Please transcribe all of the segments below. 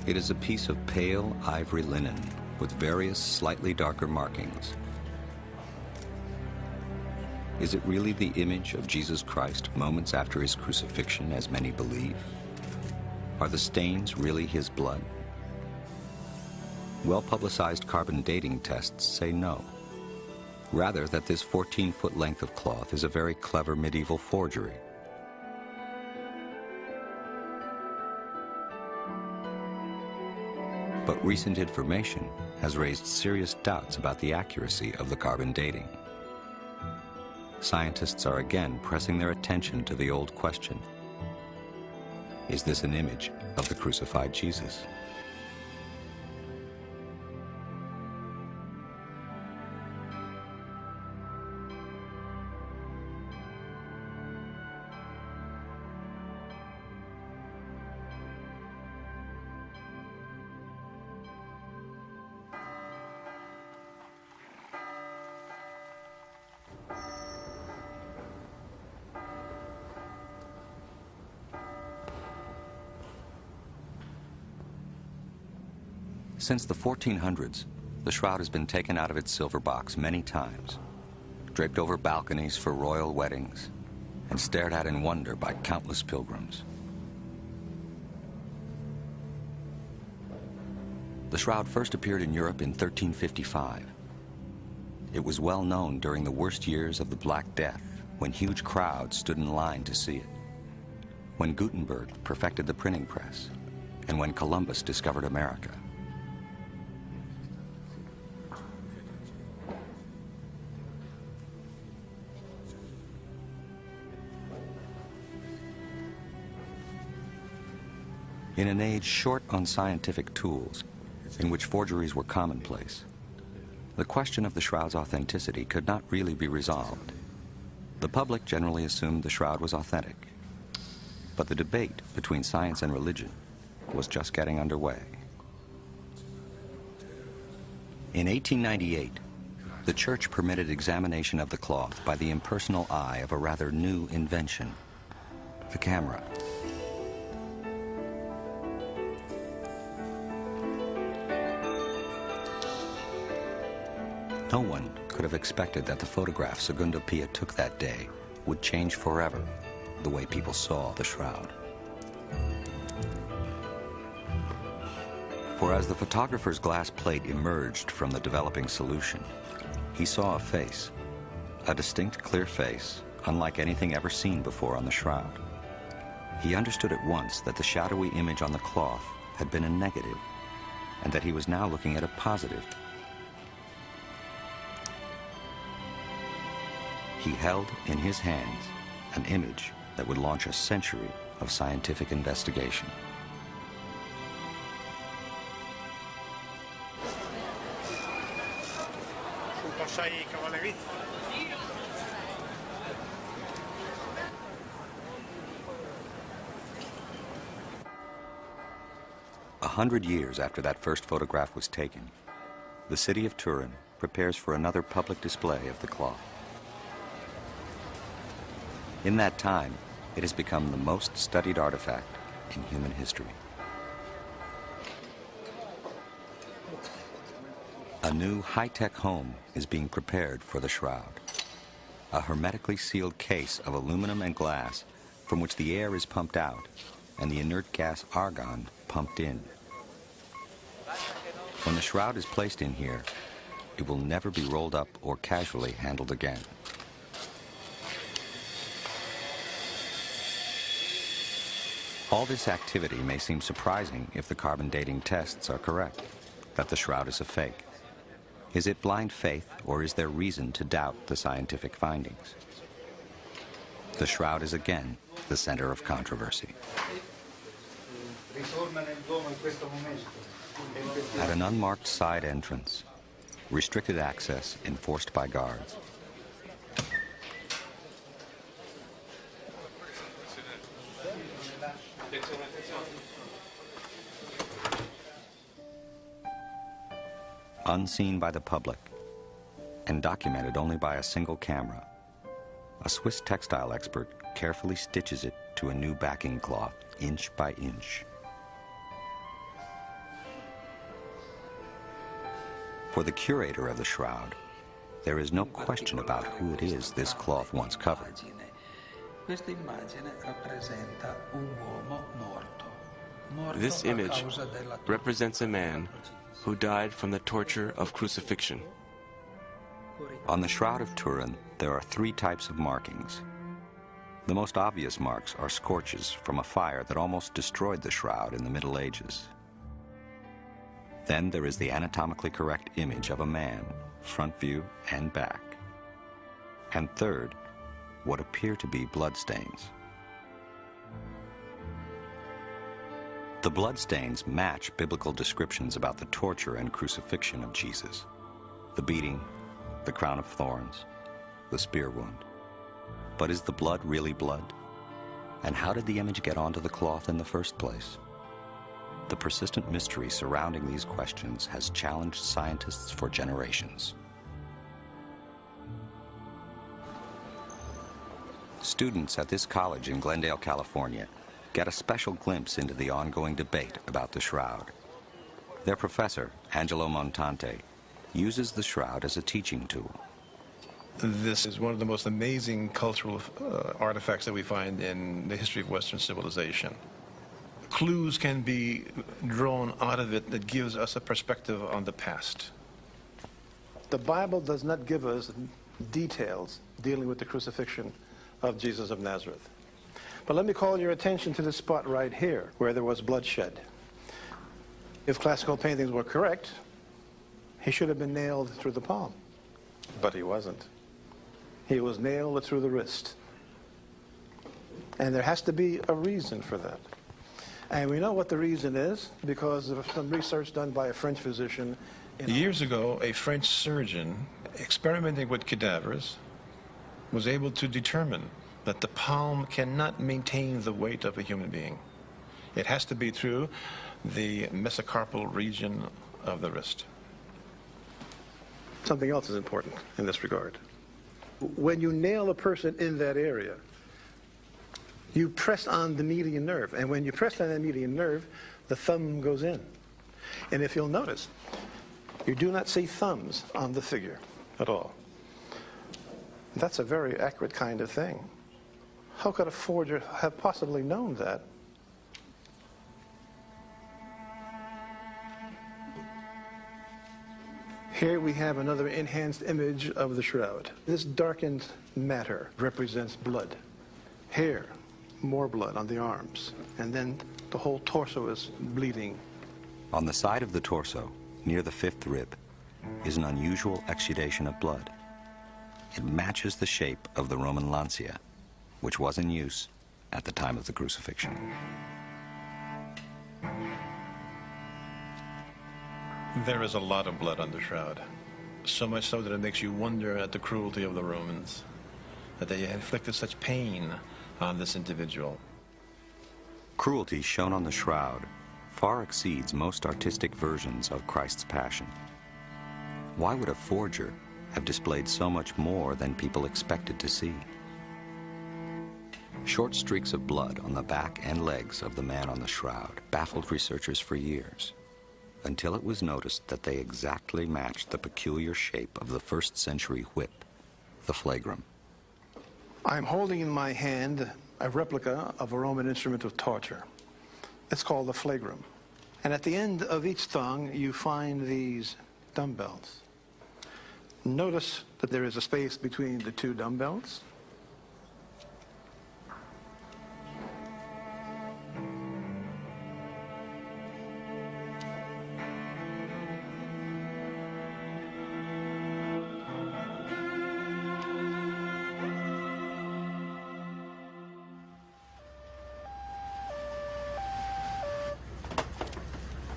It is a piece of pale ivory linen with various slightly darker markings. Is it really the image of Jesus Christ moments after his crucifixion, as many believe? Are the stains really his blood? Well-publicized carbon dating tests say no. Rather, that this 14-foot length of cloth is a very clever medieval forgery. But recent information has raised serious doubts about the accuracy of the carbon dating. Scientists are again pressing their attention to the old question: is this an image of the crucified Jesus? Since the 1400s, the shroud has been taken out of its silver box many times, draped over balconies for royal weddings, and stared at in wonder by countless pilgrims. The shroud first appeared in Europe in 1355. It was well known during the worst years of the Black Death, when huge crowds stood in line to see it, when Gutenberg perfected the printing press, and when Columbus discovered America. In an age short on scientific tools, in which forgeries were commonplace, the question of the shroud's authenticity could not really be resolved. The public generally assumed the shroud was authentic, but the debate between science and religion was just getting underway. In 1898, the church permitted examination of the cloth by the impersonal eye of a rather new invention, the camera. No one could have expected that the photograph Segundo Pia took that day would change forever the way people saw the shroud. For as the photographer's glass plate emerged from the developing solution, he saw a face, a distinct, clear face, unlike anything ever seen before on the shroud. He understood at once that the shadowy image on the cloth had been a negative, and that he was now looking at a positive. He held in his hands an image that would launch a century of scientific investigation. A 100 years after that first photograph was taken, the city of Turin prepares for another public display of the cloth. In that time, it has become the most studied artifact in human history. A new high-tech home is being prepared for the shroud. A hermetically sealed case of aluminum and glass from which the air is pumped out and the inert gas argon pumped in. When the shroud is placed in here, it will never be rolled up or casually handled again. All this activity may seem surprising if the carbon dating tests are correct, that the shroud is a fake. Is it blind faith, or is there reason to doubt the scientific findings? The shroud is again the center of controversy. At an unmarked side entrance, restricted access enforced by guards. Unseen by the public and documented only by a single camera, a Swiss textile expert carefully stitches it to a new backing cloth, inch by inch. For the curator of the shroud, there is no question about who it is this cloth once covered. This image represents a man who died from the torture of crucifixion. On the Shroud of Turin, there are 3 types of markings. The most obvious marks are scorches from a fire that almost destroyed the shroud in the Middle Ages. Then there is the anatomically correct image of a man, front view and back. And third, what appear to be bloodstains. The bloodstains match biblical descriptions about the torture and crucifixion of Jesus. The beating, the crown of thorns, the spear wound. But is the blood really blood? And how did the image get onto the cloth in the first place? The persistent mystery surrounding these questions has challenged scientists for generations. Students at this college in Glendale, California, get a special glimpse into the ongoing debate about the shroud. Their professor, Angelo Montante, uses the shroud as a teaching tool. This is one of the most amazing cultural artifacts that we find in the history of Western civilization. Clues can be drawn out of it that gives us a perspective on the past. The Bible does not give us details dealing with the crucifixion of Jesus of Nazareth. But let me call your attention to this spot right here, where there was bloodshed. If classical paintings were correct, he should have been nailed through the palm. But he wasn't. He was nailed through the wrist. And there has to be a reason for that. And we know what the reason is because of some research done by a French physician. Years ago, a French surgeon experimenting with cadavers was able to determine that the palm cannot maintain the weight of a human being. It has to be through the mesocarpal region of the wrist. Something else is important in this regard. When you nail a person in that area, you press on the median nerve. And when you press on the median nerve, the thumb goes in. And if you'll notice, you do not see thumbs on the figure at all. That's a very accurate kind of thing. How could a forger have possibly known that? Here we have another enhanced image of the shroud. This darkened matter represents blood. Here, more blood on the arms. And then the whole torso is bleeding. On the side of the torso, near the 5th rib, is an unusual exudation of blood. It matches the shape of the Roman lancia, which was in use at the time of the crucifixion. There is a lot of blood on the shroud, so much so that it makes you wonder at the cruelty of the Romans, that they inflicted such pain on this individual. Cruelty shown on the shroud far exceeds most artistic versions of Christ's Passion. Why would a forger have displayed so much more than people expected to see? Short streaks of blood on the back and legs of the man on the shroud baffled researchers for years, until it was noticed that they exactly matched the peculiar shape of the 1st century whip, the flagrum. I'm holding in my hand a replica of a Roman instrument of torture. It's called the flagrum. And at the end of each thong, you find these dumbbells. Notice that there is a space between the 2 dumbbells.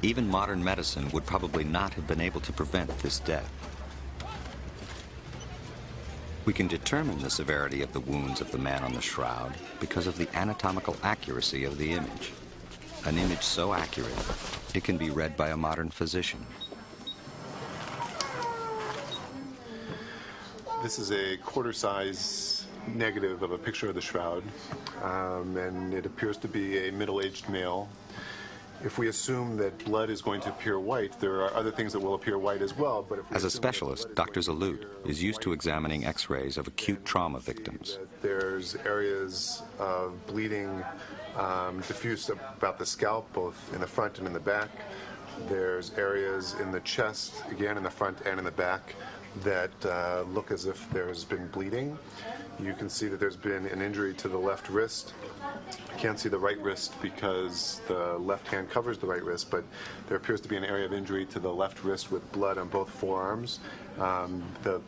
Even modern medicine would probably not have been able to prevent this death. We can determine the severity of the wounds of the man on the shroud because of the anatomical accuracy of the image. An image so accurate, it can be read by a modern physician. This is a quarter-size negative of a picture of the shroud, and it appears to be a middle-aged male. If we assume that blood is going to appear white, there are other things that will appear white as well. But if we As a assume that specialist, blood Dr. is going to Zalut appear is used to white, examining X-rays of acute trauma victims. there's areas of bleeding diffused about the scalp, both in the front and in the back. There's areas in the chest, again in the front and in the back, that look as if there's been bleeding. You can see that there's been an injury to the left wrist. I can't see the right wrist because the left hand covers the right wrist, but there appears to be an area of injury to the left wrist with blood on both forearms. The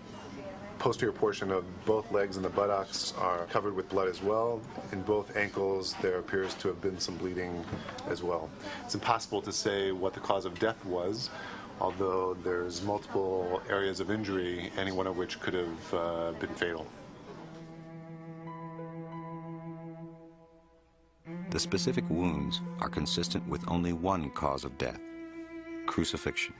posterior portion of both legs and the buttocks are covered with blood as well. In both ankles, there appears to have been some bleeding as well. It's impossible to say what the cause of death was, although there's multiple areas of injury, any one of which could have been fatal. The specific wounds are consistent with only one cause of death: crucifixion.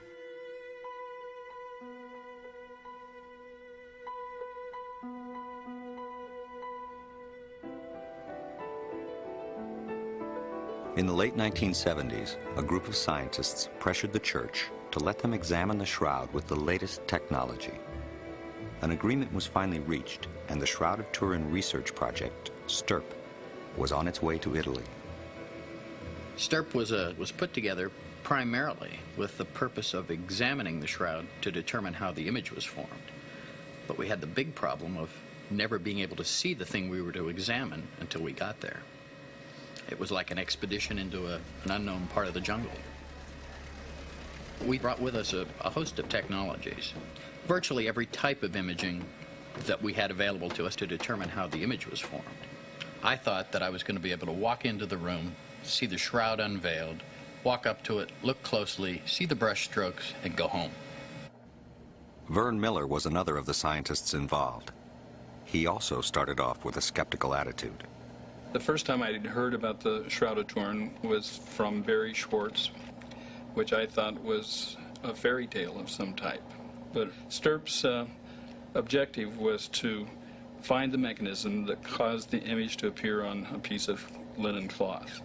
In the late 1970s, a group of scientists pressured the church to let them examine the shroud with the latest technology. An agreement was finally reached, and the Shroud of Turin research project, STURP, was on its way to Italy. STURP was put together primarily with the purpose of examining the shroud to determine how the image was formed. But we had the big problem of never being able to see the thing we were to examine until we got there. It was like an expedition into an unknown part of the jungle. We brought with us a host of technologies, virtually every type of imaging that we had available to us to determine how the image was formed. I thought that I was going to be able to walk into the room, see the shroud unveiled, walk up to it, look closely, see the brush strokes, and go home. Vern Miller was another of the scientists involved. He also started off with a skeptical attitude. The first time I had heard about the Shroud of Turin was from Barry Schwartz, which I thought was a fairy tale of some type. But STURP's objective was to find the mechanism that caused the image to appear on a piece of linen cloth,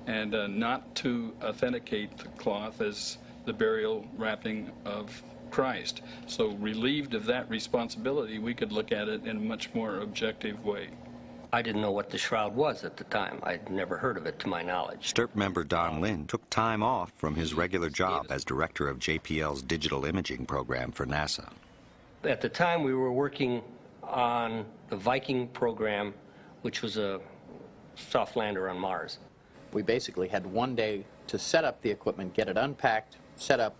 and not to authenticate the cloth as the burial wrapping of Christ. So relieved of that responsibility, we could look at it in a much more objective way. I didn't know what the shroud was at the time. I'd never heard of it to my knowledge. STURP member Don Lynn took time off from his regular job as director of JPL's digital imaging program for NASA. At the time, we were working on the Viking program, which was a soft lander on Mars. We basically had one day to set up the equipment, get it unpacked, set up,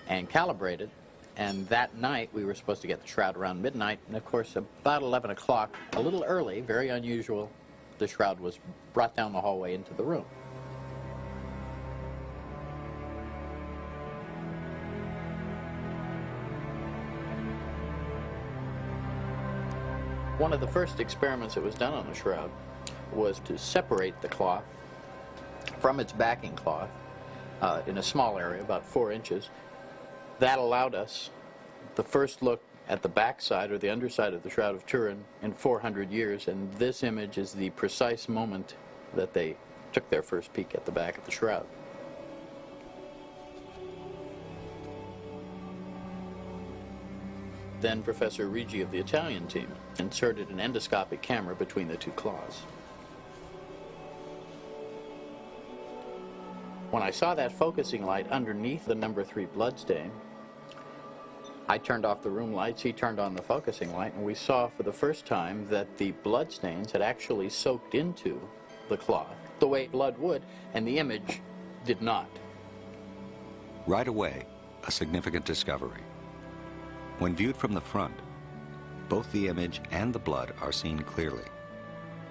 and calibrated. And that night, we were supposed to get the shroud around midnight. And of course, about 11 o'clock, a little early, very unusual, the shroud was brought down the hallway into the room. One of the first experiments that was done on the shroud was to separate the cloth from its backing cloth in a small area, about 4 inches. That allowed us the first look at the backside or the underside of the Shroud of Turin in 400 years, and this image is the precise moment that they took their first peek at the back of the shroud. Then Professor Rigi of the Italian team inserted an endoscopic camera between the two cloths. When I saw that focusing light underneath the number 3 bloodstain, I turned off the room lights, he turned on the focusing light, and we saw for the first time that the bloodstains had actually soaked into the cloth the way blood would, and the image did not. Right away, a significant discovery. When viewed from the front, both the image and the blood are seen clearly.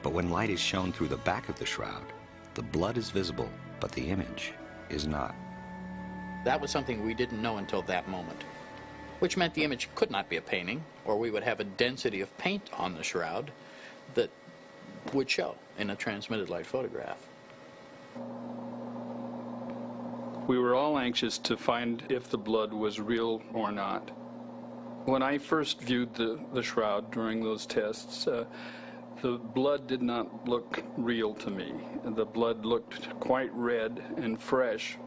But when light is shown through the back of the shroud, the blood is visible, but the image is not. That was something we didn't know until that moment, which meant the image could not be a painting, or we would have a density of paint on the shroud that would show in a transmitted light photograph. We were all anxious to find if the blood was real or not. When I first viewed the shroud during those tests, The blood did not look real to me. The blood looked quite red and fresh,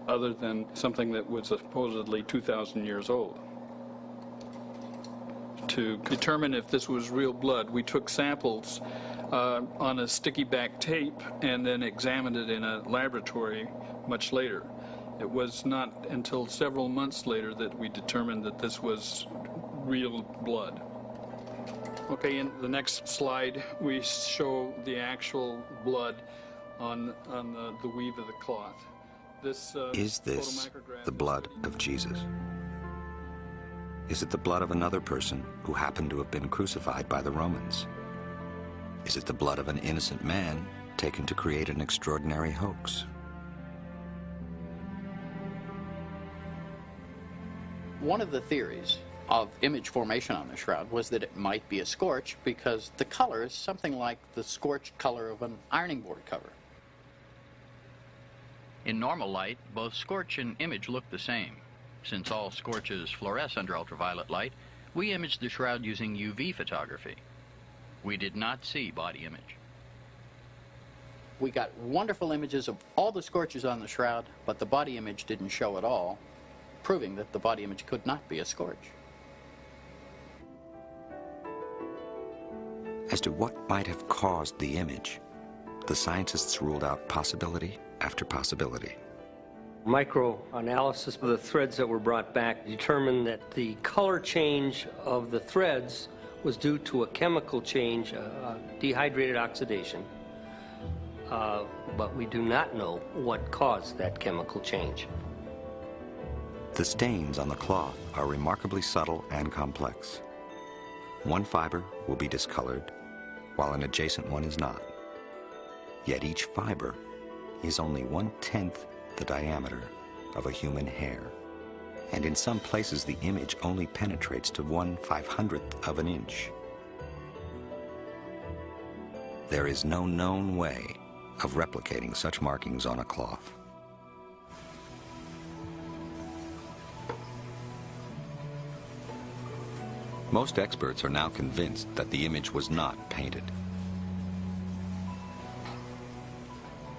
other than something that was supposedly 2,000 years old. To determine if this was real blood, we took samples on a sticky back tape and then examined it in a laboratory much later. It was not until several months later that we determined that this was real blood. Okay, in the next slide, we show the actual blood on the weave of the cloth. Is this the blood of Jesus? Is it the blood of another person who happened to have been crucified by the Romans? Is it the blood of an innocent man taken to create an extraordinary hoax? One of the theories of image formation on the shroud was that it might be a scorch because the color is something like the scorched color of an ironing board cover. In normal light, both scorch and image look the same. Since all scorches fluoresce under ultraviolet light, we imaged the shroud using UV photography. We did not see body image. We got wonderful images of all the scorches on the shroud, but the body image didn't show at all, proving that the body image could not be a scorch. As to what might have caused the image, the scientists ruled out possibility after possibility. Microanalysis of the threads that were brought back determined that the color change of the threads was due to a chemical change, dehydrated oxidation. But we do not know what caused that chemical change. The stains on the cloth are remarkably subtle and complex. One fiber will be discolored, while an adjacent one is not. Yet each fiber is only 1/10 the diameter of a human hair. And in some places the image only penetrates to 1/500th of an inch. There is no known way of replicating such markings on a cloth. Most experts are now convinced that the image was not painted.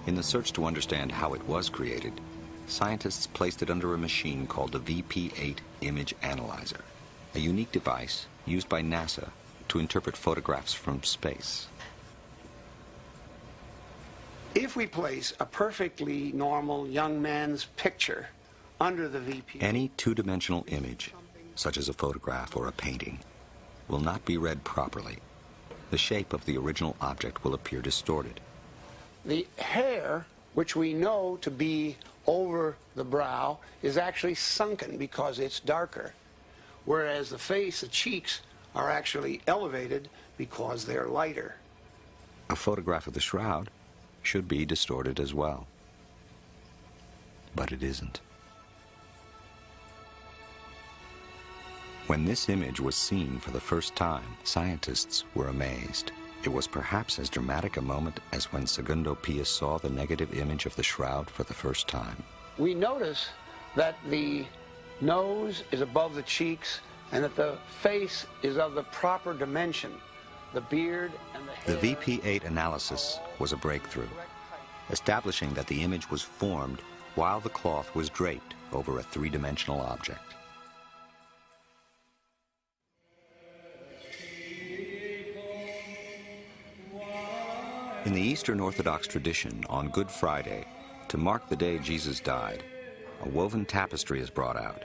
In the search to understand how it was created, scientists placed it under a machine called the VP-8 image analyzer, a unique device used by NASA to interpret photographs from space. If we place a perfectly normal young man's picture under the VP, any two-dimensional image, such as a photograph or a painting, will not be read properly. The shape of the original object will appear distorted. the hair, which we know to be over the brow, is actually sunken because it's darker, whereas the face, the cheeks, are actually elevated because they're lighter. A photograph of the shroud should be distorted as well. But it isn't. When this image was seen for the first time, scientists were amazed. It was perhaps as dramatic a moment as when Segundo Pius saw the negative image of the shroud for the first time. We notice that the nose is above the cheeks and that the face is of the proper dimension. The beard and the hair. The VP-8 analysis was a breakthrough, establishing that the image was formed while the cloth was draped over a three-dimensional object. In the Eastern Orthodox tradition, on Good Friday, to mark the day Jesus died, a woven tapestry is brought out,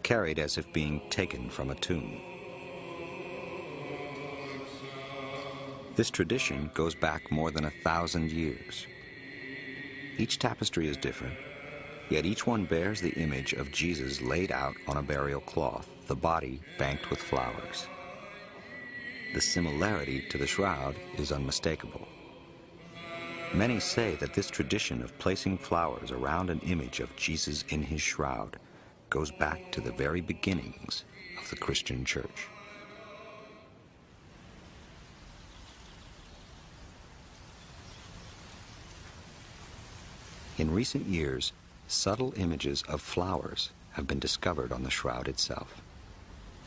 carried as if being taken from a tomb. This tradition goes back more than 1,000 years. Each tapestry is different, yet each one bears the image of Jesus laid out on a burial cloth, the body banked with flowers. The similarity to the shroud is unmistakable. Many say that this tradition of placing flowers around an image of Jesus in his shroud goes back to the very beginnings of the Christian Church. In recent years, subtle images of flowers have been discovered on the shroud itself.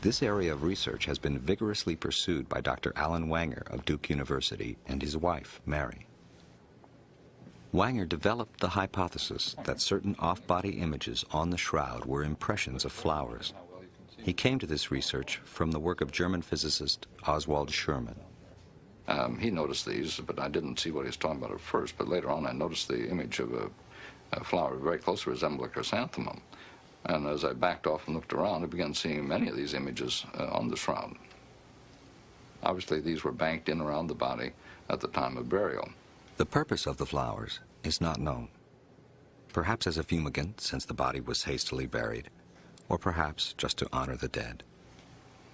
This area of research has been vigorously pursued by Dr. Alan Wanger of Duke University and his wife, Mary. Wanger developed the hypothesis that certain off-body images on the shroud were impressions of flowers. He came to this research from the work of German physicist Oswald Scherman. He noticed these, but I didn't see what he was talking about at first. But later on, I noticed the image of a flower very closely resembling a chrysanthemum. And as I backed off and looked around, I began seeing many of these images on the shroud. Obviously, these were banked in around the body at the time of burial. The purpose of the flowers is not known. Perhaps as a fumigant, since the body was hastily buried, or perhaps just to honor the dead.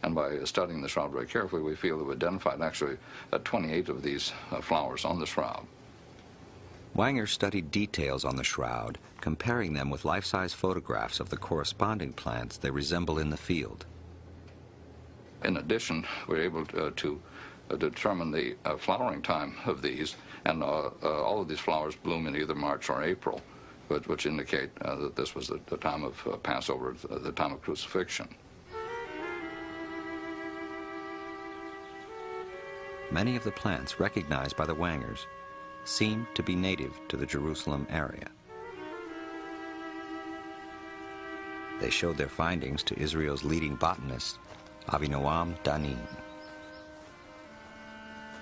And by studying the shroud very carefully, we feel that we've identified actually 28 of these flowers on the shroud. Wanger studied details on the shroud, comparing them with life-size photographs of the corresponding plants they resemble in the field. In addition, we're able to determine the flowering time of these, and all of these flowers bloom in either March or April, which indicate that this was the time of Passover, the time of crucifixion. Many of the plants recognized by the Wangers seem to be native to the Jerusalem area. They showed their findings to Israel's leading botanist, Avinoam Danin.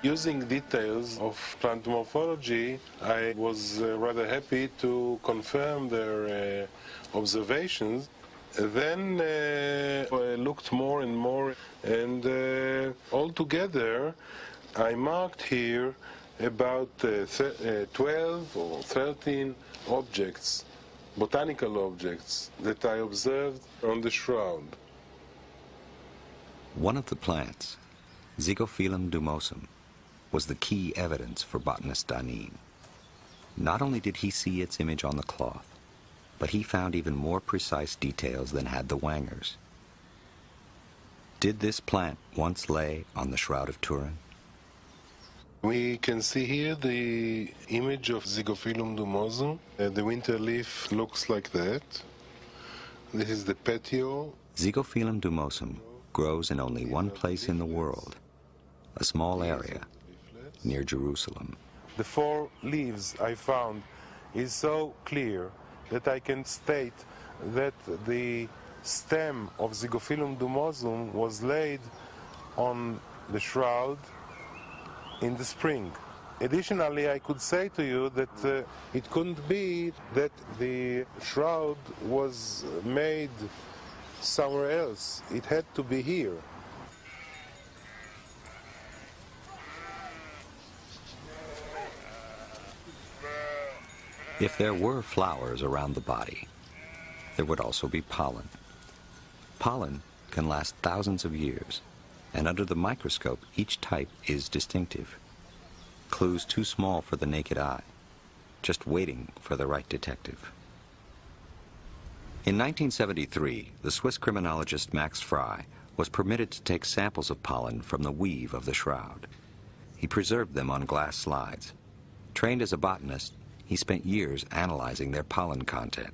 Using details of plant morphology, I was rather happy to confirm their observations. Then I looked more and more, and altogether I marked here about 12 or 13 objects, botanical objects, that I observed on the shroud. One of the plants, Zygophyllum dumosum, was the key evidence for botanist Danin. Not only did he see its image on the cloth, but he found even more precise details than had the Wangers. Did this plant once lay on the Shroud of Turin? We can see here the image of Zygophyllum dumosum. The winter leaf looks like that. This is the petiole. Zygophyllum dumosum grows in only one place in the world, a small area near Jerusalem. The 4 leaves I found is so clear that I can state that the stem of Zygophyllum dumosum was laid on the shroud in the spring. Additionally, I could say to you that it couldn't be that the shroud was made somewhere else. It had to be here. If there were flowers around the body, there would also be pollen. Pollen can last thousands of years, and under the microscope, each type is distinctive. Clues too small for the naked eye, just waiting for the right detective. In 1973, the Swiss criminologist Max Frey was permitted to take samples of pollen from the weave of the shroud. He preserved them on glass slides. Trained as a botanist, he spent years analyzing their pollen content.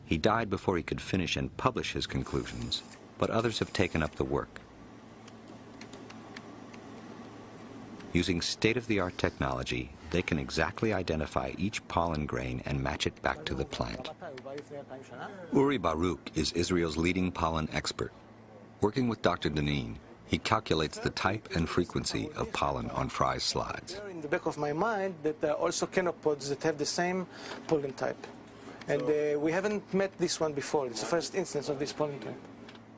He died before he could finish and publish his conclusions, but others have taken up the work. Using state-of-the-art technology, they can exactly identify each pollen grain and match it back to the plant. Uri Baruch is Israel's leading pollen expert. Working with Dr. Danin, he calculates the type and frequency of pollen on Frey's slides. In the back of my mind that there are also canopods that have the same pollen type. And we haven't met this one before. It's the first instance of this pollen type.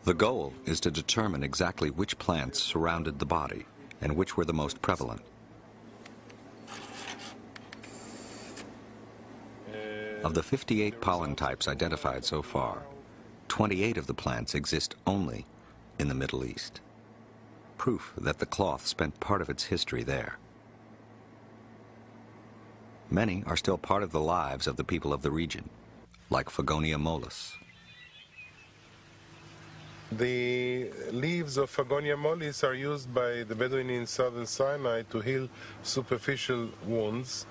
The goal is to determine exactly which plants surrounded the body and which were the most prevalent. Of the 58 pollen types identified so far, 28 of the plants exist only in the Middle East. Proof that the cloth spent part of its history there. Many are still part of the lives of the people of the region, like Fagonia mollis. The leaves of Fagonia mollis are used by the Bedouin in southern Sinai to heal superficial wounds.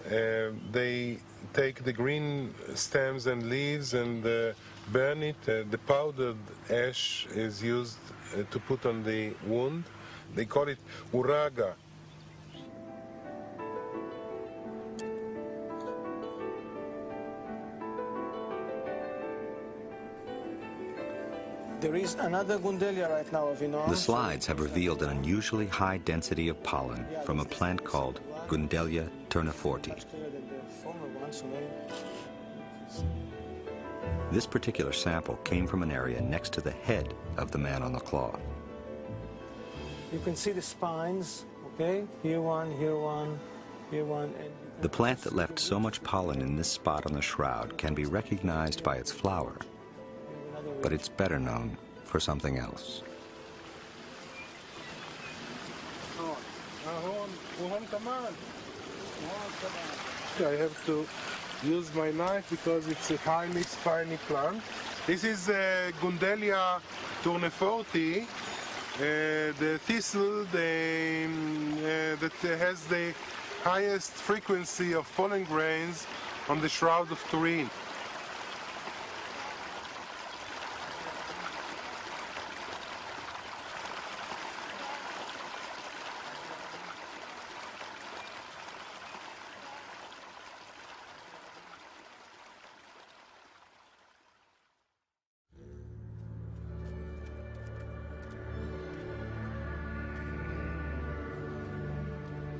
They take the green stems and leaves and burn it. The powdered ash is used to put on the wound. They call it uraga. There is another Gundelia right now of The slides have revealed an unusually high density of pollen from a plant called Gundelia terniforti. This particular sample came from an area next to the head of the man on the cloth. You can see the spines, okay? Here one, here one, here one. And the plant that left so much pollen in this spot on the shroud can be recognized by its flower, but it's better known for something else. I have to use my knife because it's a highly spiny plant. This is Gundelia tourneforti, the thistle that has the highest frequency of pollen grains on the Shroud of Turin.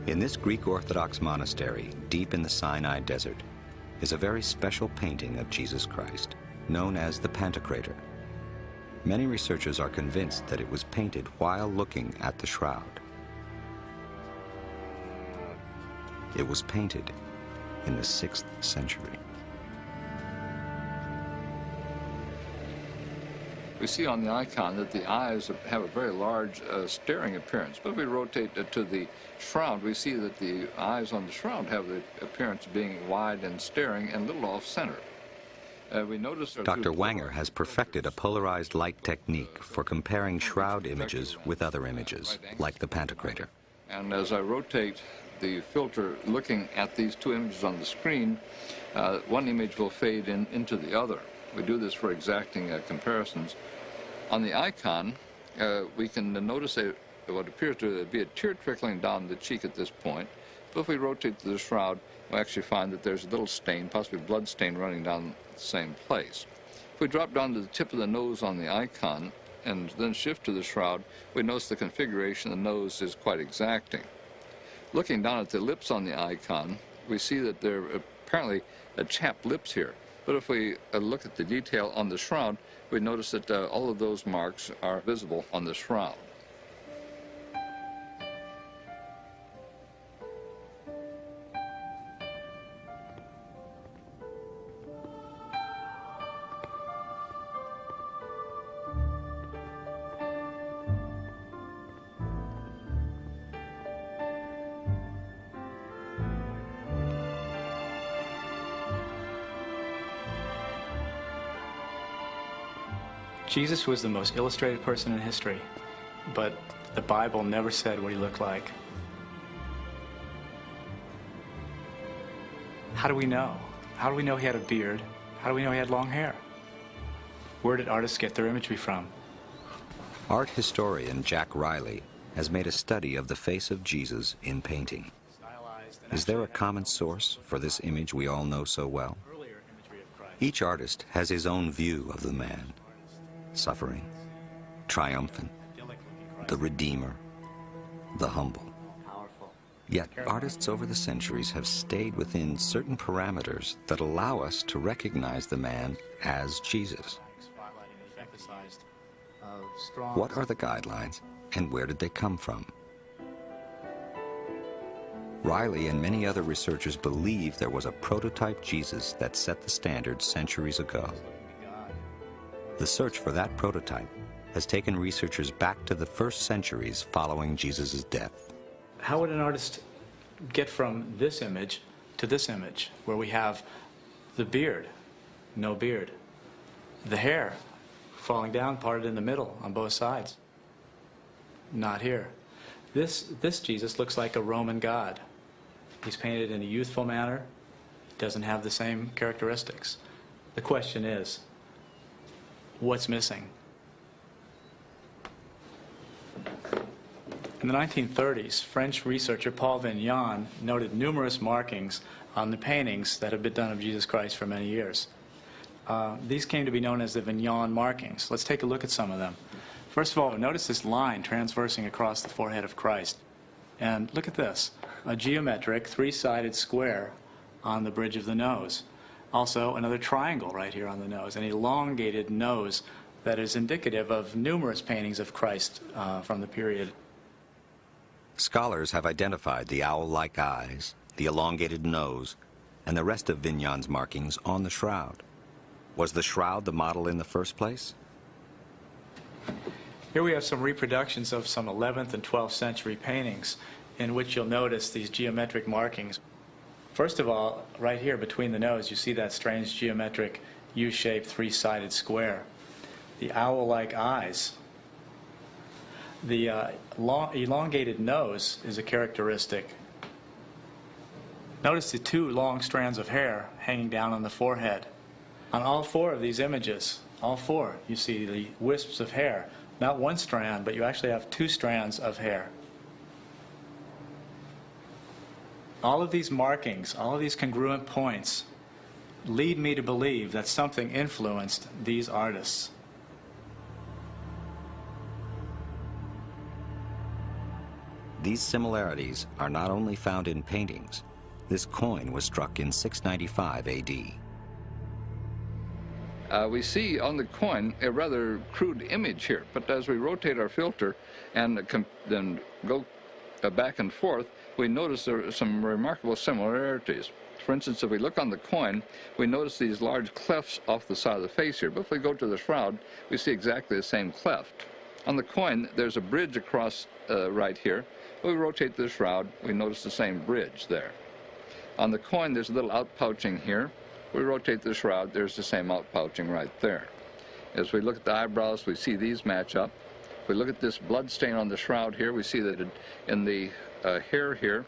In this Greek Orthodox monastery, deep in the Sinai desert, is a very special painting of Jesus Christ, known as the Pantocrator. Many researchers are convinced that it was painted while looking at the shroud. It was painted in the 6th century. We see on the icon that the eyes have a very large staring appearance, but if we rotate it to the shroud, we see that the eyes on the shroud have the appearance of being wide and staring and a little off-center. We notice Dr. Wanger has perfected a polarized light technique for comparing shroud images with other images, like the Pantocrator. And as I rotate the filter looking at these two images on the screen, one image will fade into the other. We do this for exacting comparisons. On the icon, we can notice what appears to be a tear trickling down the cheek at this point. But if we rotate to the shroud, we actually find that there's a little stain, possibly blood stain, running down the same place. If we drop down to the tip of the nose on the icon and then shift to the shroud, we notice the configuration of the nose is quite exacting. Looking down at the lips on the icon, we see that there are apparently chapped lips here. But if we look at the detail on the shroud, we notice that all of those marks are visible on the shroud. Jesus was the most illustrated person in history, but the Bible never said what he looked like. How do we know? How do we know he had a beard? How do we know he had long hair? Where did artists get their imagery from? Art historian Jack Riley has made a study of the face of Jesus in painting. Is there a common source for this image we all know so well? Each artist has his own view of the man. Suffering, triumphant, the Redeemer, the humble. Yet artists over the centuries have stayed within certain parameters that allow us to recognize the man as Jesus. What are the guidelines, and where did they come from? Riley and many other researchers believe there was a prototype Jesus that set the standard centuries ago. The search for that prototype has taken researchers back to the first centuries following Jesus' death. How would an artist get from this image to this image, where we have the beard, no beard, the hair falling down, parted in the middle on both sides? Not here. This Jesus looks like a Roman god. He's painted in a youthful manner, doesn't have the same characteristics. The question is, what's missing. In the 1930s, French researcher Paul Vignon noted numerous markings on the paintings that have been done of Jesus Christ for many years. These came to be known as the Vignon markings. Let's take a look at some of them. First of all, notice this line transversing across the forehead of Christ. And look at this, a geometric three-sided square on the bridge of the nose. Also, another triangle right here on the nose, an elongated nose that is indicative of numerous paintings of Christ from the period. Scholars have identified the owl-like eyes, the elongated nose, and the rest of Vignon's markings on the shroud. Was the shroud the model in the first place? Here we have some reproductions of some 11th and 12th century paintings in which you'll notice these geometric markings. First of all, right here between the nose, you see that strange geometric U-shaped three-sided square. The owl-like eyes. The elongated nose is a characteristic. Notice the two long strands of hair hanging down on the forehead. On all four of these images, all four, you see the wisps of hair. Not one strand, but you actually have two strands of hair. All of these markings, all of these congruent points lead me to believe that something influenced these artists. These similarities are not only found in paintings. This coin was struck in 695 AD. We see on the coin a rather crude image here, but as we rotate our filter and then go back and forth, we notice there are some remarkable similarities. For instance, if we look on the coin, we notice these large clefts off the side of the face here, but if we go to the shroud, we see exactly the same cleft. On the coin, there's a bridge across right here. When we rotate the shroud, we notice the same bridge there. On the coin, there's a little outpouching here. We rotate the shroud, there's the same outpouching right there. As we look at the eyebrows, we see these match up. If we look at this blood stain on the shroud here, we see that in the hair here,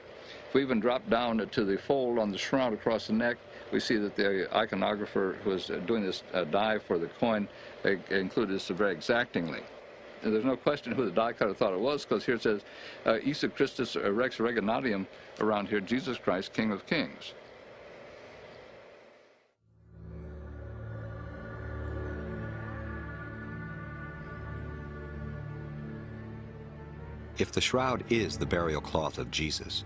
if we even drop down to the fold on the shroud across the neck, we see that the iconographer who was doing this die for the coin included this very exactingly. And there's no question who the die cutter thought it was, because here it says, Issa Christus Rex Reginatium, around here, Jesus Christ, King of Kings. If the shroud is the burial cloth of Jesus,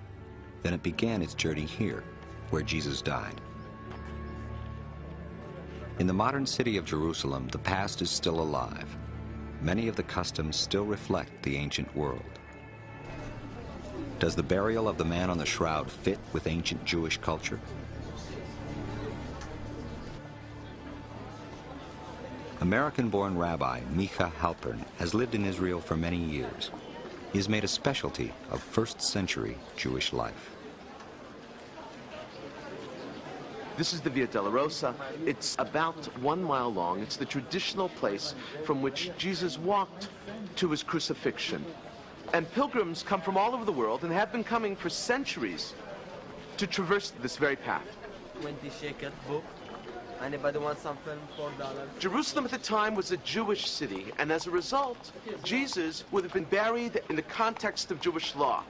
then it began its journey here, where Jesus died. In the modern city of Jerusalem, the past is still alive. Many of the customs still reflect the ancient world. Does the burial of the man on the shroud fit with ancient Jewish culture? American-born Rabbi Micha Halpern has lived in Israel for many years. He has made a specialty of first-century Jewish life. This is the Via Dolorosa. It's about 1 mile long. It's the traditional place from which Jesus walked to his crucifixion. And pilgrims come from all over the world and have been coming for centuries to traverse this very path. 20 shekel book. Anybody want some film? $4. Jerusalem at the time was a Jewish city, and as a result, Jesus would have been buried in the context of Jewish law.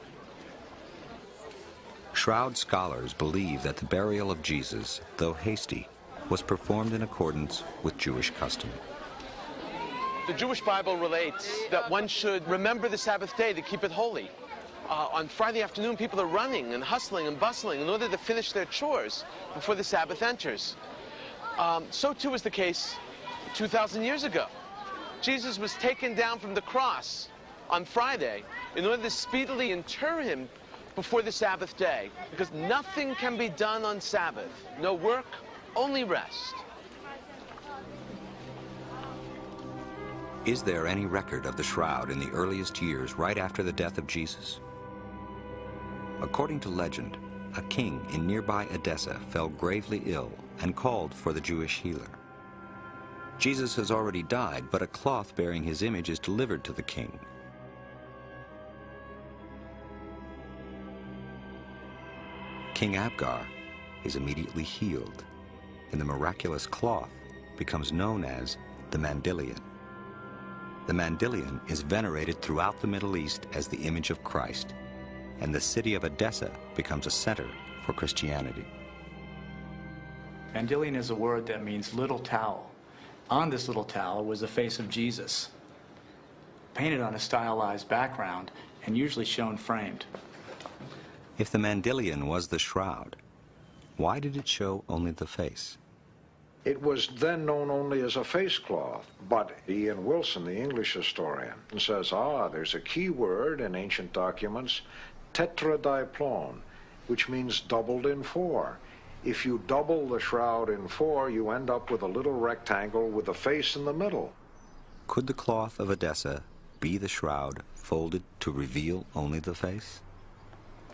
Shroud scholars believe that the burial of Jesus, though hasty, was performed in accordance with Jewish custom. The Jewish Bible relates that one should remember the Sabbath day to keep it holy. On Friday afternoon, people are running and hustling and bustling in order to finish their chores before the Sabbath enters. So too was the case 2,000 years ago. Jesus was taken down from the cross on Friday in order to speedily inter him before the Sabbath day, because nothing can be done on Sabbath. No work, only rest. Is there any record of the shroud in the earliest years right after the death of Jesus? According to legend, a king in nearby Edessa fell gravely ill and called for the Jewish healer. Jesus has already died, but a cloth bearing his image is delivered to the king. King Abgar is immediately healed, and the miraculous cloth becomes known as the Mandylion. The Mandylion is venerated throughout the Middle East as the image of Christ, and the city of Edessa becomes a center for Christianity. Mandylion is a word that means little towel. On this little towel was the face of Jesus, painted on a stylized background and usually shown framed. If the Mandylion was the shroud, why did it show only the face? It was then known only as a face cloth, but Ian Wilson, the English historian, says, there's a key word in ancient documents, tetradiplon, which means doubled in four. If you double the shroud in four, you end up with a little rectangle with a face in the middle. Could the cloth of Edessa be the shroud folded to reveal only the face?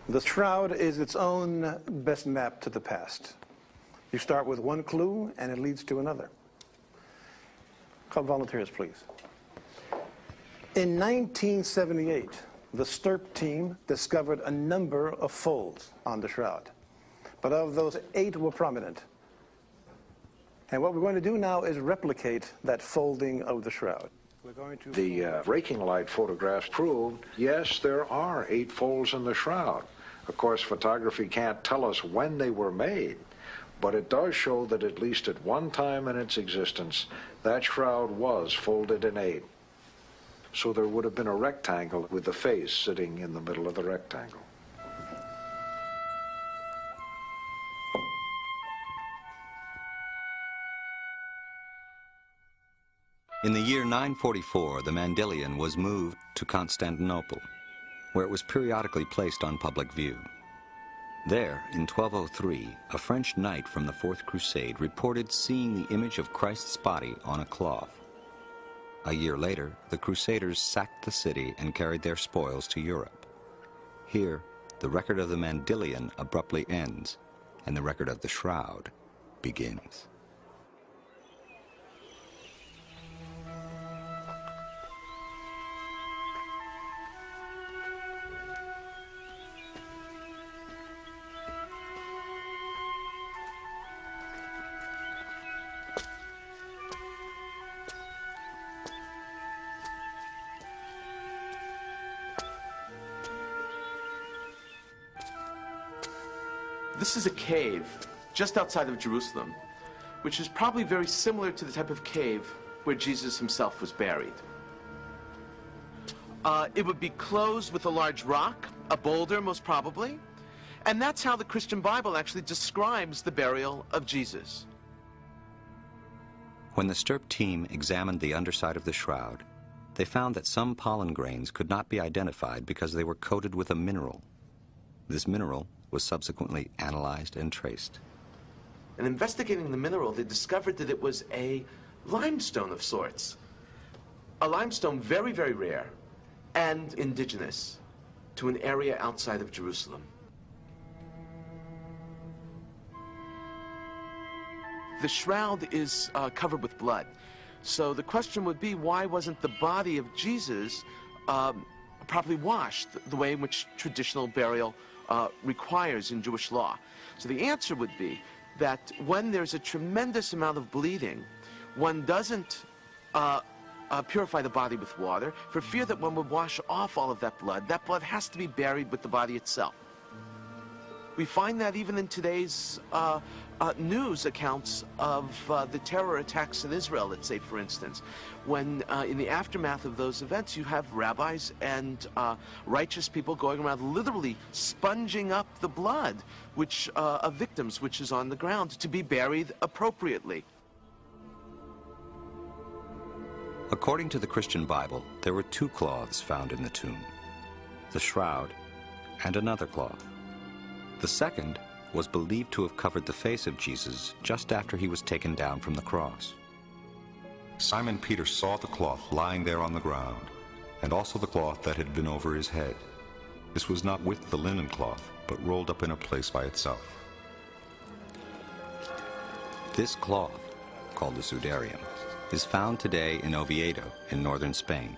The shroud is its own best map to the past. You start with one clue, and it leads to another. Call volunteers, please. In 1978, the STURP team discovered a number of folds on the shroud. But of those, 8 were prominent. And what we're going to do now is replicate that folding of the shroud. The raking light photographs proved, yes, there are 8 folds in the shroud. Of course, photography can't tell us when they were made, but it does show that at least at one time in its existence, that shroud was folded in 8. So there would have been a rectangle with the face sitting in the middle of the rectangle. In the year 944, the Mandylion was moved to Constantinople, where it was periodically placed on public view. There, in 1203, a French knight from the Fourth Crusade reported seeing the image of Christ's body on a cloth. A year later, the Crusaders sacked the city and carried their spoils to Europe. Here, the record of the Mandylion abruptly ends, and the record of the shroud begins. This is a cave just outside of Jerusalem, which is probably very similar to the type of cave where Jesus himself was buried. It would be closed with a large rock, a boulder most probably, and that's how the Christian Bible actually describes the burial of Jesus. When the STURP team examined the underside of the shroud, they found that some pollen grains could not be identified because they were coated with a mineral. This mineral was subsequently analyzed and traced. And investigating the mineral, they discovered that it was a limestone of sorts. A limestone very, very rare and indigenous to an area outside of Jerusalem. The shroud is covered with blood. So the question would be, why wasn't the body of Jesus properly washed the way in which traditional burial requires in Jewish law? So the answer would be that when there's a tremendous amount of bleeding, one doesn't purify the body with water for fear that one would wash off all of that blood. That blood has to be buried with the body itself. We find that even in today's news accounts of the terror attacks in Israel, let's say, for instance, when in the aftermath of those events, you have rabbis and righteous people going around literally sponging up the blood of victims which is on the ground to be buried appropriately. According to the Christian Bible, there were 2 cloths found in the tomb, the shroud and another cloth. The second was believed to have covered the face of Jesus just after he was taken down from the cross. Simon Peter saw the cloth lying there on the ground, and also the cloth that had been over his head. This was not with the linen cloth, but rolled up in a place by itself. This cloth, called the sudarium, is found today in Oviedo in northern Spain.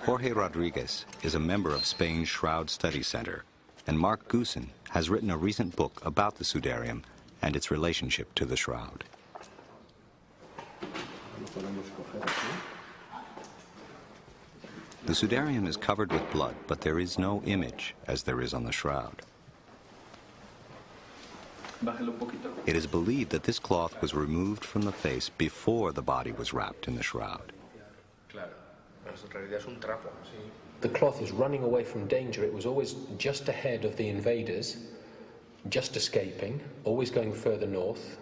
Jorge Rodriguez is a member of Spain's Shroud Study Center, and Mark Goosen has written a recent book about the sudarium and its relationship to the shroud. The sudarium is covered with blood, but there is no image, as there is on the shroud. It is believed that this cloth was removed from the face before the body was wrapped in the shroud. The cloth is running away from danger. It was always just ahead of the invaders, just escaping, always going further north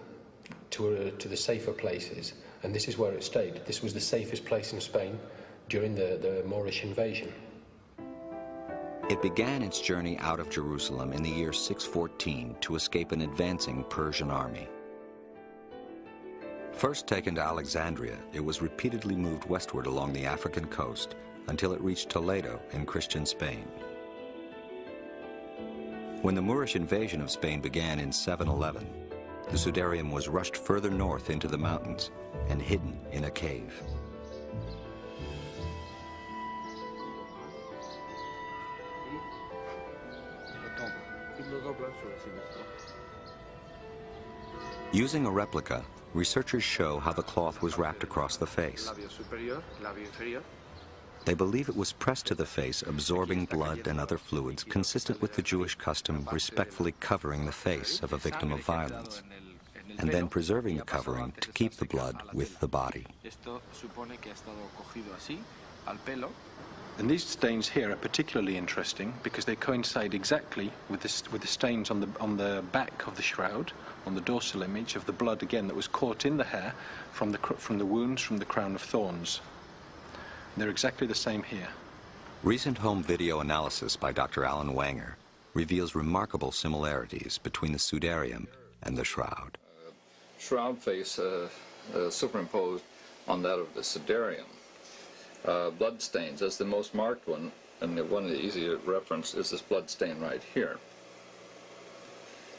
to the safer places, and this is where it stayed. This was the safest place in Spain during the Moorish invasion. It began its journey out of Jerusalem in the year 614 to escape an advancing Persian army. First taken to Alexandria, it was repeatedly moved westward along the African coast until it reached Toledo in Christian Spain. When the Moorish invasion of Spain began in 711, the sudarium was rushed further north into the mountains and hidden in a cave. Using a replica, researchers show how the cloth was wrapped across the face. They believe it was pressed to the face, absorbing blood and other fluids consistent with the Jewish custom respectfully covering the face of a victim of violence, and then preserving the covering to keep the blood with the body. And these stains here are particularly interesting because they coincide exactly with the stains on the back of the shroud, on the dorsal image of the blood again that was caught in the hair from the wounds from the crown of thorns. They're exactly the same here. Recent home video analysis by Dr. Alan Wanger reveals remarkable similarities between the sudarium and the shroud. Shroud face superimposed on that of the sudarium. Blood stains, as the most marked one, and one of the easier reference is this blood stain right here.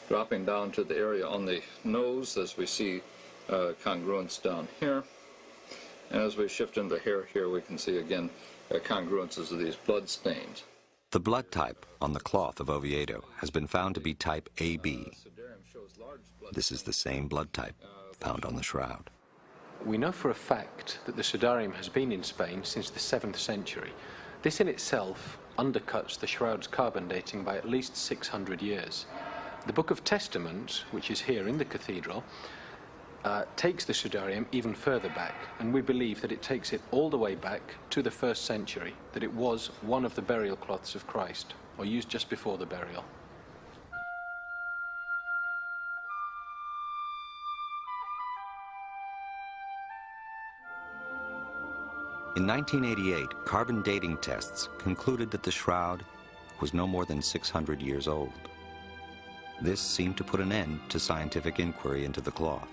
Dropping down to the area on the nose, as we see congruence down here. And as we shift into the hair here, we can see again congruences of these blood stains. The blood type on the cloth of Oviedo has been found to be type AB. This is the same blood type found on the shroud. We know for a fact that the sudarium has been in Spain since the 7th century. This in itself undercuts the shroud's carbon dating by at least 600 years. The Book of Testament, which is here in the cathedral, takes the sudarium even further back, and we believe that it takes it all the way back to the 1st century, that it was one of the burial cloths of Christ, or used just before the burial. In 1988, carbon dating tests concluded that the shroud was no more than 600 years old. This seemed to put an end to scientific inquiry into the cloth.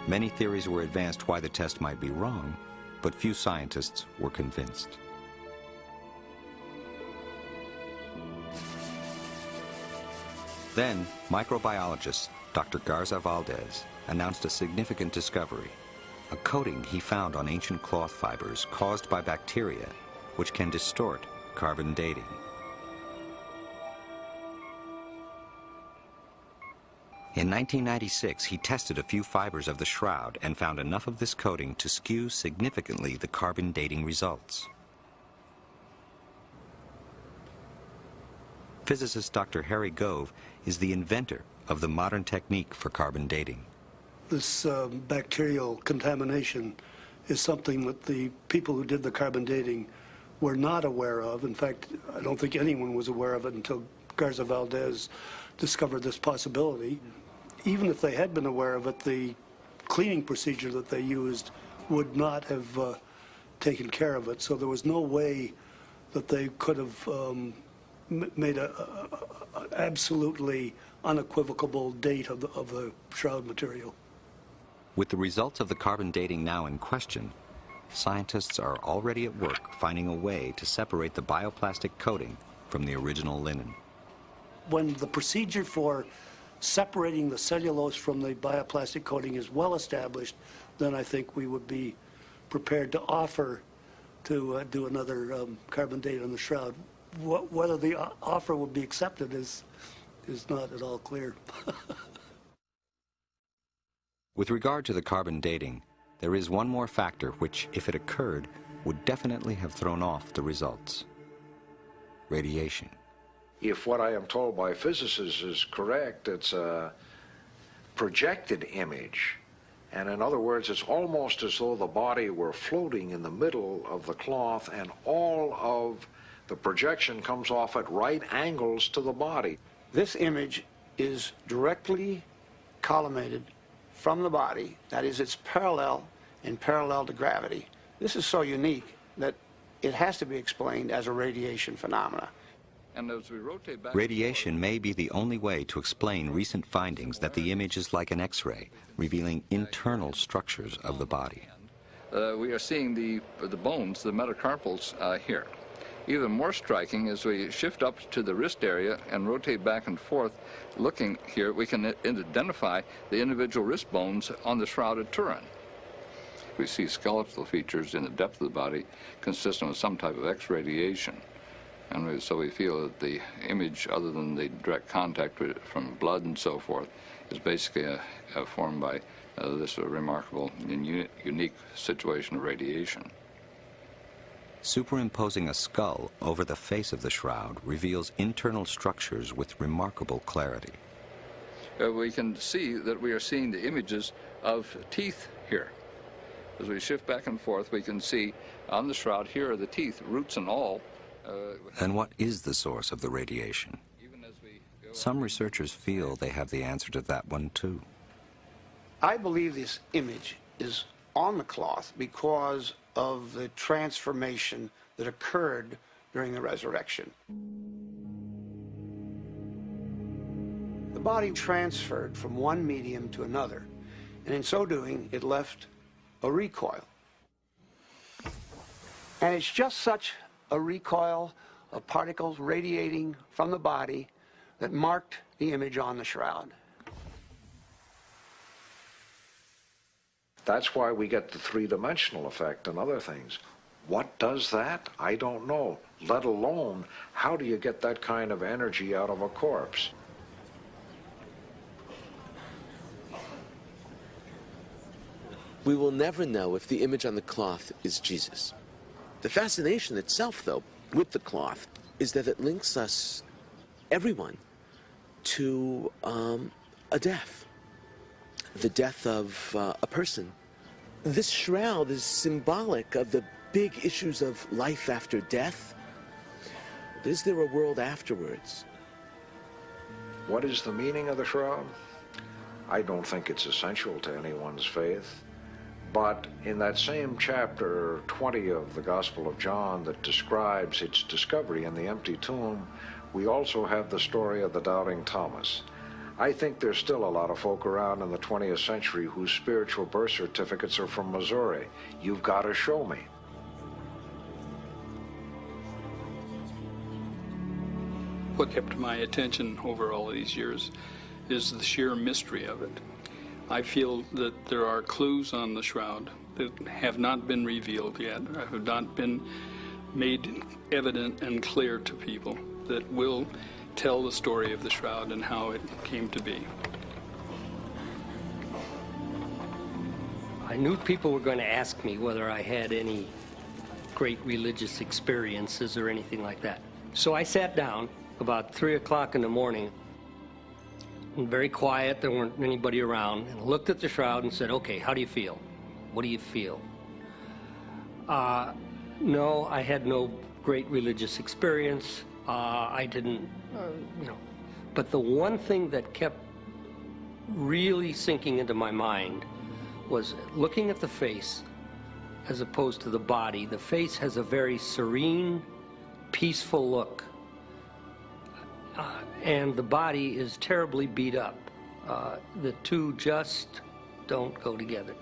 Many theories were advanced why the test might be wrong, but few scientists were convinced. Then, microbiologist Dr. Garza Valdez announced a significant discovery, a coating he found on ancient cloth fibers caused by bacteria, which can distort carbon dating. In 1996, he tested a few fibers of the shroud and found enough of this coating to skew significantly the carbon dating results. Physicist Dr. Harry Gove is the inventor of the modern technique for carbon dating. This bacterial contamination is something that the people who did the carbon dating were not aware of. In fact, I don't think anyone was aware of it until Garza Valdez discovered this possibility. Even if they had been aware of it, the cleaning procedure that they used would not have taken care of it. So there was no way that they could have made an absolutely unequivocal date of the shroud material. With the results of the carbon dating now in question, scientists are already at work finding a way to separate the bioplastic coating from the original linen. When the procedure for separating the cellulose from the bioplastic coating is well established, then I think we would be prepared to offer to do another carbon date on the shroud. Whether the offer would be accepted is is not at all clear. With regard to the carbon dating, there is one more factor which, if it occurred, would definitely have thrown off the results: radiation. If what I am told by physicists is correct, it's a projected image. And in other words, it's almost as though the body were floating in the middle of the cloth and all of the projection comes off at right angles to the body. This image is directly collimated from the body. That is, it's parallel to gravity. This is so unique that it has to be explained as a radiation phenomena. And as we rotate back, Radiation may be the only way to explain recent findings that the image is like an X-ray, revealing internal structures of the body. we are seeing the bones, the metacarpals, here. Even more striking, as we shift up to the wrist area and rotate back and forth, looking here, we can identify the individual wrist bones on the Shroud of Turin. We see skeletal features in the depth of the body consistent with some type of X-radiation. And so we feel that the image, other than the direct contact from blood and so forth, is basically formed by this remarkable and unique situation of radiation. Superimposing a skull over the face of the shroud reveals internal structures with remarkable clarity. We can see that we are seeing the images of teeth here. As we shift back and forth, we can see on the shroud, here are the teeth, roots and all. Then what is the source of the radiation? Some researchers feel they have the answer to that one too. I believe this image is on the cloth because of the transformation that occurred during the resurrection. The body transferred from one medium to another, and in so doing, it left a recoil. And it's just such a recoil of particles radiating from the body that marked the image on the shroud. That's why we get the three-dimensional effect and other things. What does that? I don't know. Let alone, how do you get that kind of energy out of a corpse? We will never know if the image on the cloth is Jesus. The fascination itself, though, with the cloth is that it links us, everyone, to a death. The death of a person. This shroud is symbolic of the big issues of life after death. Is there a world afterwards? What is the meaning of the shroud? I don't think it's essential to anyone's faith. But in that same chapter 20 of the Gospel of John that describes its discovery in the empty tomb, we also have the story of the doubting Thomas. I think there's still a lot of folk around in the 20th century whose spiritual birth certificates are from Missouri. You've got to show me. What kept my attention over all these years is the sheer mystery of it. I feel that there are clues on the shroud that have not been revealed yet, have not been made evident and clear to people, that will tell the story of the shroud and how it came to be. I knew people were going to ask me whether I had any great religious experiences or anything like that. So I sat down about 3 o'clock in the morning, and very quiet, there weren't anybody around, and looked at the shroud and said, okay, how do you feel? What do you feel? No, I had no great religious experience. I didn't, But the one thing that kept really sinking into my mind was looking at the face as opposed to the body. The face has a very serene, peaceful look. And the body is terribly beat up. The two just don't go together.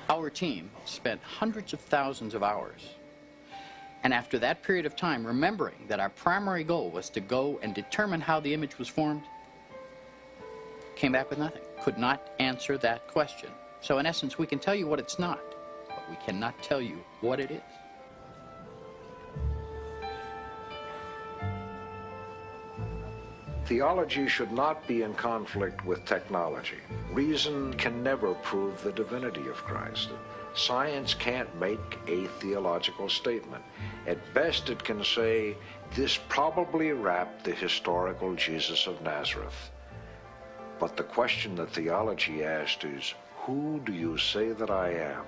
Our team spent hundreds of thousands of hours. And after that period of time, remembering that our primary goal was to go and determine how the image was formed, came back with nothing. Could not answer that question. So in essence, we can tell you what it's not, but we cannot tell you what it is. Theology should not be in conflict with technology. Reason can never prove the divinity of Christ. Science can't make a theological statement. At best, it can say, this probably wrapped the historical Jesus of Nazareth. But the question that theology asked is, who do you say that I am?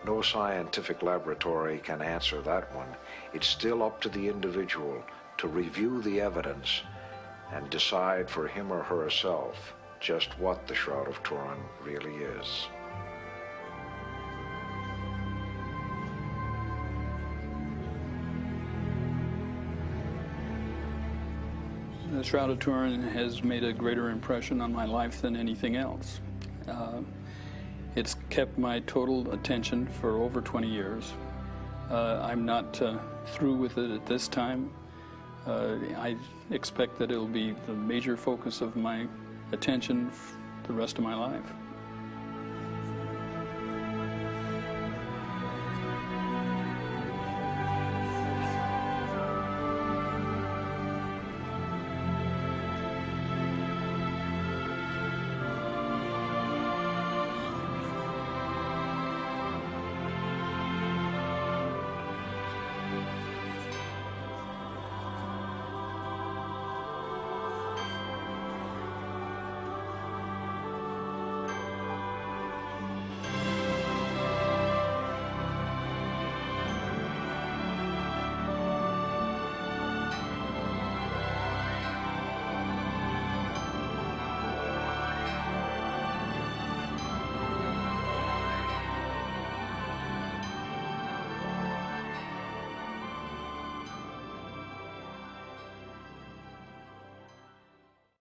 No scientific laboratory can answer that one. It's still up to the individual to review the evidence and decide for him or herself just what the Shroud of Turin really is. The Shroud of Turin has made a greater impression on my life than anything else. It's kept my total attention for over 20 years. I'm not through with it at this time. I expect that it'll be the major focus of my attention the rest of my life.